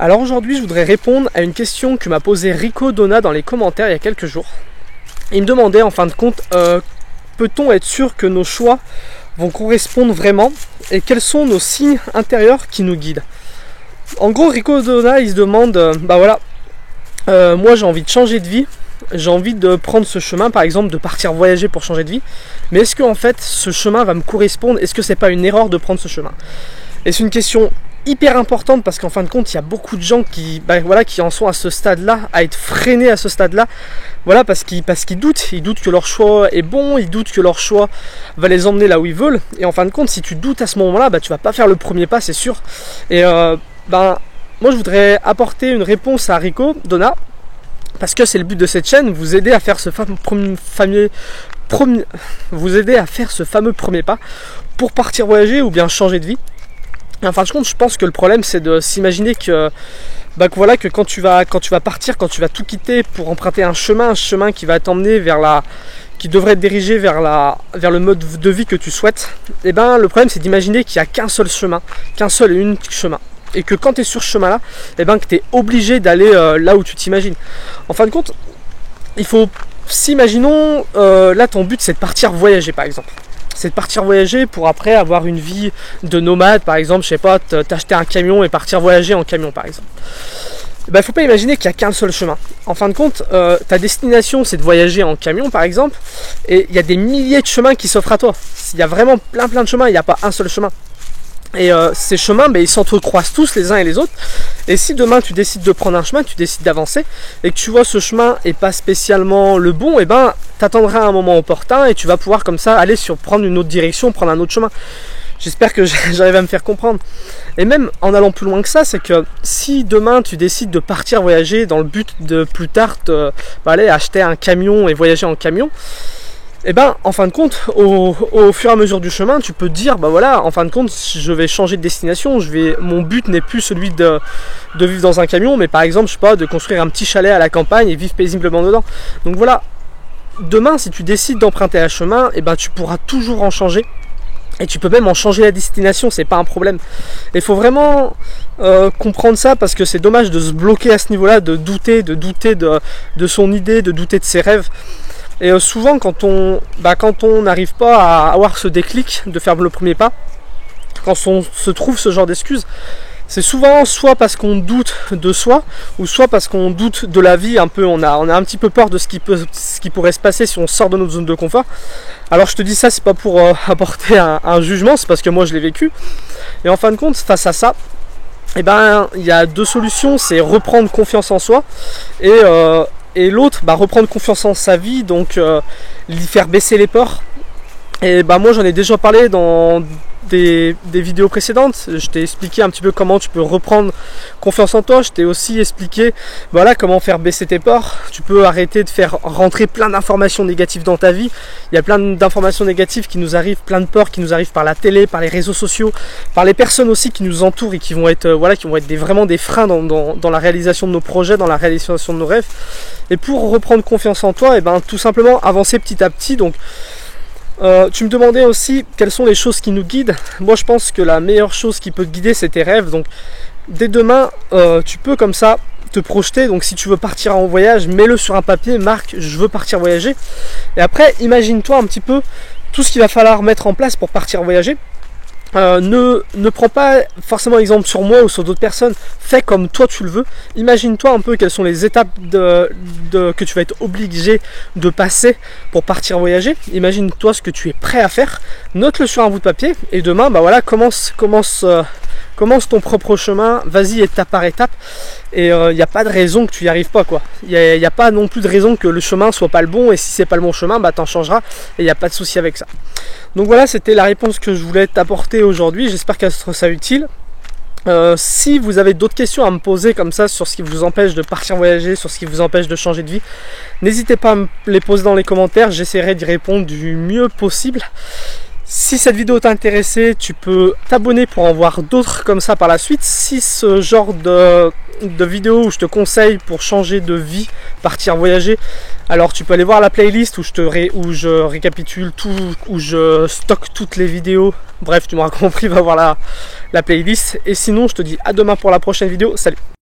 Alors aujourd'hui, je voudrais répondre à une question que m'a posée Rico Donna dans les commentaires il y a quelques jours. Il me demandait en fin de compte, peut-on être sûr que nos choix vont correspondre vraiment et quels sont nos signes intérieurs qui nous guident. En gros, Rico Donna, il se demande, moi j'ai envie de changer de vie, j'ai envie de prendre ce chemin, par exemple de partir voyager pour changer de vie, mais est-ce que en fait ce chemin va me correspondre? Est-ce que c'est pas une erreur de prendre ce chemin? Et c'est une question hyper importante parce qu'en fin de compte il y a beaucoup de gens qui en sont à ce stade là, à être freinés à ce stade là, parce qu'ils doutent que leur choix est bon, ils doutent que leur choix va les emmener là où ils veulent, et en fin de compte si tu doutes à ce moment là, tu vas pas faire le premier pas, c'est sûr. Et moi je voudrais apporter une réponse à Rico Donna parce que c'est le but de cette chaîne, vous aider à faire ce fameux premier pas pour partir voyager ou bien changer de vie. Et en fin de compte, je pense que le problème c'est de s'imaginer que quand tu vas partir, quand tu vas tout quitter pour emprunter un chemin qui va t'emmener qui devrait te diriger vers le mode de vie que tu souhaites. Et le problème c'est d'imaginer qu'il n'y a qu'un seul chemin, qu'un seul et unique chemin. Et que quand tu es sur ce chemin-là, que tu es obligé d'aller là où tu t'imagines. En fin de compte, il faut, imaginons, là ton but c'est de partir voyager par exemple. C'est de partir voyager pour après avoir une vie de nomade, par exemple, je sais pas, t'acheter un camion et partir voyager en camion par exemple. Faut pas imaginer qu'il n'y a qu'un seul chemin. En fin de compte, ta destination c'est de voyager en camion par exemple, et il y a des milliers de chemins qui s'offrent à toi. Il y a vraiment plein de chemins, il n'y a pas un seul chemin. Et ces chemins, ils s'entrecroisent tous les uns et les autres. Et si demain tu décides de prendre un chemin, tu décides d'avancer, et que tu vois ce chemin est pas spécialement le bon, t'attendras un moment opportun et tu vas pouvoir comme ça aller prendre une autre direction, prendre un autre chemin. J'espère que j'arrive à me faire comprendre. Et même en allant plus loin que ça, c'est que si demain tu décides de partir voyager dans le but de plus tard aller acheter un camion et voyager en camion, en fin de compte, au fur et à mesure du chemin, tu peux te dire, en fin de compte, je vais changer de destination, mon but n'est plus celui de vivre dans un camion, mais par exemple, je sais pas, de construire un petit chalet à la campagne et vivre paisiblement dedans. Donc voilà, demain, si tu décides d'emprunter un chemin, tu pourras toujours en changer. Et tu peux même en changer la destination, c'est pas un problème. Il faut vraiment comprendre ça parce que c'est dommage de se bloquer à ce niveau-là, de douter de son idée, de douter de ses rêves. Et souvent quand on n'arrive pas à avoir ce déclic de faire le premier pas, quand on se trouve ce genre d'excuses, c'est souvent soit parce qu'on doute de soi, ou soit parce qu'on doute de la vie un peu, on a un petit peu peur de ce qui pourrait se passer si on sort de notre zone de confort. Alors je te dis ça, c'est pas pour apporter un jugement, c'est parce que moi je l'ai vécu. Et en fin de compte, face à ça, il y a deux solutions, c'est reprendre confiance en soi et l'autre, reprendre confiance en sa vie, donc lui faire baisser les peurs. Et moi j'en ai déjà parlé dans des vidéos précédentes. Je t'ai expliqué un petit peu comment tu peux reprendre confiance en toi. Je t'ai aussi expliqué comment faire baisser tes peurs. Tu peux arrêter de faire rentrer plein d'informations négatives dans ta vie. Il y a plein d'informations négatives qui nous arrivent, plein de peurs qui nous arrivent par la télé, par les réseaux sociaux, par les personnes aussi qui nous entourent et qui vont être vraiment des freins dans la réalisation de nos projets, dans la réalisation de nos rêves. Et pour reprendre confiance en toi, tout simplement avancer petit à petit. Donc tu me demandais aussi quelles sont les choses qui nous guident. Moi je pense que la meilleure chose qui peut te guider c'est tes rêves. Donc dès demain tu peux comme ça te projeter. Donc si tu veux partir en voyage, mets-le sur un papier, marque je veux partir voyager. Et après imagine-toi un petit peu tout ce qu'il va falloir mettre en place pour partir voyager. Ne prends pas forcément exemple sur moi ou sur d'autres personnes, fais comme toi tu le veux. Imagine-toi un peu quelles sont les étapes que tu vas être obligé de passer pour partir voyager. Imagine-toi ce que tu es prêt à faire, note-le sur un bout de papier et demain commence ton propre chemin, vas-y étape par étape. Et il n'y a pas de raison que tu n'y arrives pas quoi. Il n'y a pas non plus de raison que le chemin soit pas le bon, et si c'est pas le bon chemin, t'en changeras et il n'y a pas de souci avec ça. Donc voilà, c'était la réponse que je voulais t'apporter aujourd'hui. J'espère qu'elle sera ça utile. Si vous avez d'autres questions à me poser comme ça sur ce qui vous empêche de partir voyager, sur ce qui vous empêche de changer de vie, n'hésitez pas à me les poser dans les commentaires, j'essaierai d'y répondre du mieux possible. Si cette vidéo t'a intéressé, tu peux t'abonner pour en voir d'autres comme ça par la suite. Si ce genre de vidéo où je te conseille pour changer de vie, partir voyager, alors tu peux aller voir la playlist où je récapitule tout, où je stocke toutes les vidéos. Bref, tu m'auras compris, va voir la playlist. Et sinon, je te dis à demain pour la prochaine vidéo. Salut!